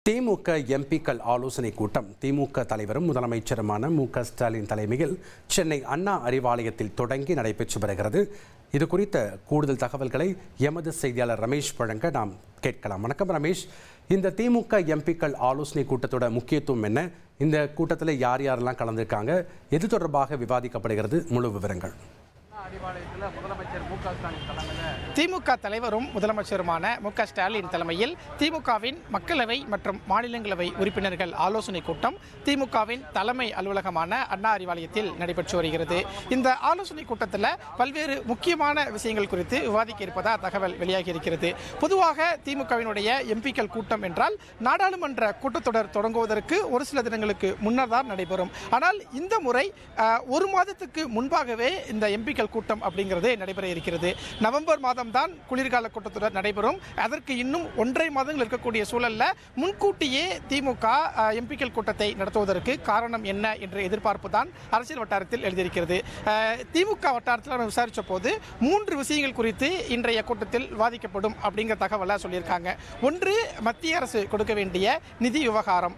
திமுக எம்பிக்கள் ஆலோசனை கூட்டம் திமுக தலைவரும் முதலமைச்சருமான மு.க.ஸ்டாலின் தலைமையில் சென்னை அண்ணா அறிவாலயத்தில் தொடங்கி நடைபெற்று வருகிறது. இது குறித்த கூடுதல் தகவல்களை எமது செய்தியாளர் ரமேஷ் வழங்க நாம் கேட்கலாம். வணக்கம் ரமேஷ், இந்த திமுக எம்பிக்கள் ஆலோசனை கூட்டத்தோட முக்கியத்துவம் என்ன? இந்த கூட்டத்தில் யார் யாரெல்லாம் கலந்துருக்காங்க? எது தொடர்பாக விவாதிக்கப்படுகிறது? முழு விவரங்கள். திமுக தலைவரும் முதலமைச்சருமான மு.க.ஸ்டாலின் தலைமையில் திமுகவின் மக்களவை மற்றும் மாநிலங்களவை உறுப்பினர்கள் ஆலோசனை கூட்டம் திமுகவின் தலைமை அலுவலகமான அண்ணா அறிவாலயத்தில் நடைபெற்று வருகிறது. இந்த ஆலோசனை கூட்டத்தில் பல்வேறு முக்கியமான விஷயங்கள் குறித்து விவாதிக்க இருப்பதா தகவல் வெளியாகி இருக்கிறது. பொதுவாக திமுகவினுடைய எம்பிக்கள் கூட்டம் என்றால் நாடாளுமன்ற கூட்டத்தொடர் தொடங்குவதற்கு ஒரு சில தினங்களுக்கு முன்னர் தான் நடைபெறும். ஆனால் இந்த முறை ஒரு மாதத்துக்கு முன்பாகவே இந்த எம்பிக்கள் கூட்டம் அப்படிங்கிறது நடைபெற இருக்கிறது. நவம்பர் மாதம் தான் குளிர்கால கூட்டத்தொடர் நடைபெறும். அதற்கு இன்னும் 1.5 மாதங்கள் இருக்கக்கூடிய சூழல்ல முன்கூட்டியே திமுக எம்பிக்கள் கூட்டத்தை நடத்துவதற்கு காரணம் என்ன என்ற எதிர்பார்ப்பு தான் அரசியல் வட்டாரத்தில் எழுதியிருக்கிறது. திமுக வட்டாரத்தில் விசாரித்த போது 3 விஷயங்கள் குறித்து இன்றைய கூட்டத்தில் விவாதிக்கப்படும் அப்படிங்கிற தகவலை சொல்லியிருக்காங்க. ஒன்று, மத்திய அரசு கொடுக்க வேண்டிய நிதி விவகாரம்.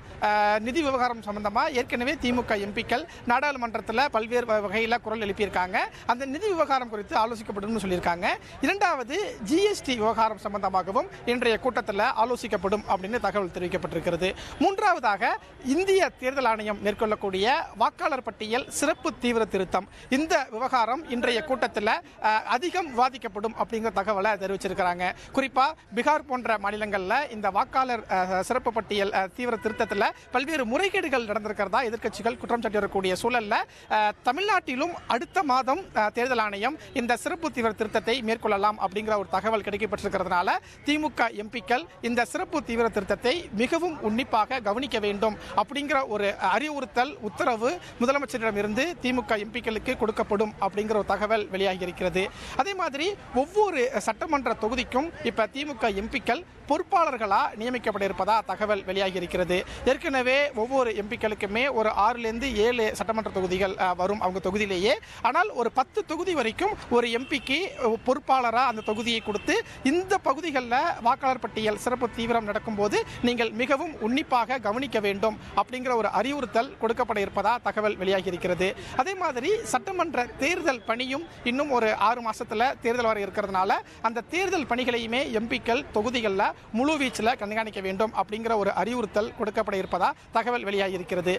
நிதி விவகாரம் சம்பந்தமாக ஏற்கனவே திமுக எம்பிக்கள் நாடாளுமன்றத்தில் பல்வேறு வகையில் குரல் எழுப்பியிருக்காங்க. அந்த நிதி விவகாரம் குறித்து ஆலோசிக்கப்படும் சொல்லியிருக்காங்க. இரண்டாவது, ஜிஎஸ்டி விவகாரம் சம்பந்தமாகவும் இன்றைய கூட்டத்தில் ஆலோசிக்கப்படும் அப்படின்னு தகவல் தெரிவிக்கப்பட்டிருக்கிறது. மூன்றாவதாக, இந்திய தேர்தல் ஆணையம் மேற்கொள்ளக்கூடிய வாக்காளர் பட்டியல் சிறப்பு தீவிர திருத்தம், இந்த விவகாரம் இன்றைய கூட்டத்தில் அதிகம் விவாதிக்கப்படும் அப்படிங்கிற தகவலை தெரிவிச்சிருக்கிறாங்க. குறிப்பா பீகார் போன்ற மாநிலங்களில் இந்த வாக்காளர் சிறப்பு பட்டியல் தீவிர திருத்தத்தில் பல்வேறு முறைகேடுகள் நடந்திருக்கிறதா எதிர்க்கட்சிகள் குற்றம் சாட்டியிருக்கக்கூடிய சூழல்ல தமிழ்நாட்டிலும் அடுத்த மாதம் தேர்தல் ஆணையம் இந்த சிறப்பு தீவிர திருத்தத்தை மேற்கொள்ளலாம் அப்படிங்கிற ஒரு தகவல் கிடைக்கப்பட்டிருக்கிறதுனால திமுக எம்பிக்கள் இந்த சிறப்பு தீவிர திருத்தத்தை மிகவும் உன்னிப்பாக கவனிக்க வேண்டும் அப்படிங்கிற ஒரு அறிவுறுத்தல் உத்தரவு முதலமைச்சரிடமிருந்து திமுக எம்பிக்களுக்கு கொடுக்கப்படும் அப்படிங்கிற ஒரு தகவல் வெளியாகி இருக்கிறது. அதே மாதிரி ஒவ்வொரு சட்டமன்ற தொகுதிக்கும் இப்ப திமுக எம்பிக்கள் பொறுப்பாளர்களா நியமிக்கப்பட இருப்பதா தகவல் வெளியாகி இருக்கிறது. ஏற்கனவே ஒவ்வொரு எம்பிக்களுக்குமே ஒரு 6-7 சட்டமன்ற தொகுதிகள் வரும் அவங்க தொகுதியிலேயே. ஆனால் ஒரு 10 தொகுதி வரைக்கும் ஒரு எம்பிக்கு பொறுப்பாளராக அந்த தொகுதியை கொடுத்து இந்த பகுதிகளில் வாக்காளர் பட்டியல் சிறப்பு தீவிரம் நடக்கும்போது நீங்கள் மிகவும் உன்னிப்பாக கவனிக்க வேண்டும் அப்படிங்கிற ஒரு அறிவுறுத்தல் கொடுக்கப்பட இருப்பதா தகவல் வெளியாகி இருக்கிறது. அதே மாதிரி சட்டமன்ற தேர்தல் பணியும் இன்னும் ஒரு 6 மாசத்துல தேர்தல் வர இருக்கிறதுனால அந்த தேர்தல் பணிகளையுமே எம்பிக்கள் தொகுதிகளில் முழு வீச்சில் கண்காணிக்க வேண்டும் அப்படிங்கிற ஒரு அறிவுறுத்தல் கொடுக்கப்பட இருப்பதா தகவல் வெளியாகி இருக்கிறது.